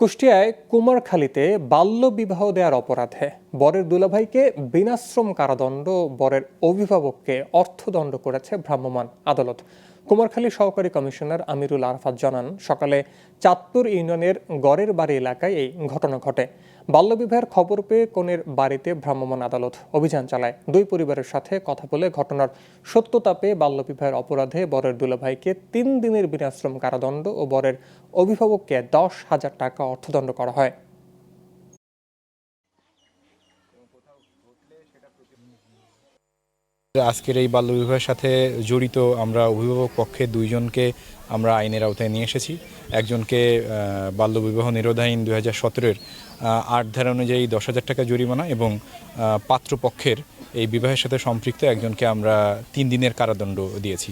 কুষ্টিয়ায় কুমারখালীতে বাল্য বিবাহ দেওয়ার অপরাধে বরের দুলাভাইকে বিনাশ্রম কারাদণ্ড, বরের অভিভাবককে অর্থদণ্ড করেছে ভ্রাম্যমাণ আদালত। কুমারখালী সহকারী কমিশনার আমিরুল আরাফাত জানান, সকালে চাঁদপুর ইউনিয়নের গড়ের বাড়ি এলাকায় এই ঘটনা ঘটে। বাল্যবিবাহের খবর পেয়ে কনের বাড়িতে ভ্রাম্যমাণ আদালত অভিযান চালায়। দুই পরিবারের সাথে কথা বলে ঘটনার সত্যতা পেয়ে বাল্যবিবাহের অপরাধে বরের দুলাভাইকে 3 দিনের বিনাশ্রম কারাদণ্ড ও বরের অভিভাবককে 10,000 টাকা অর্থদণ্ড করা হয়। আজকের এই বাল্যবিবাহের সাথে জড়িত আমরা অভিভাবক পক্ষে 2 জনকে আমরা আইনের আওতায় নিয়ে এসেছি। একজনকে বাল্যবিবাহ নিরোধ আইন 2017-এর 8 ধারা অনুযায়ী 10,000 টাকা জরিমানা এবং পাত্রপক্ষের এই বিবাহের সাথে সম্পৃক্ত একজনকে আমরা 3 দিনের কারাদণ্ড দিয়েছি।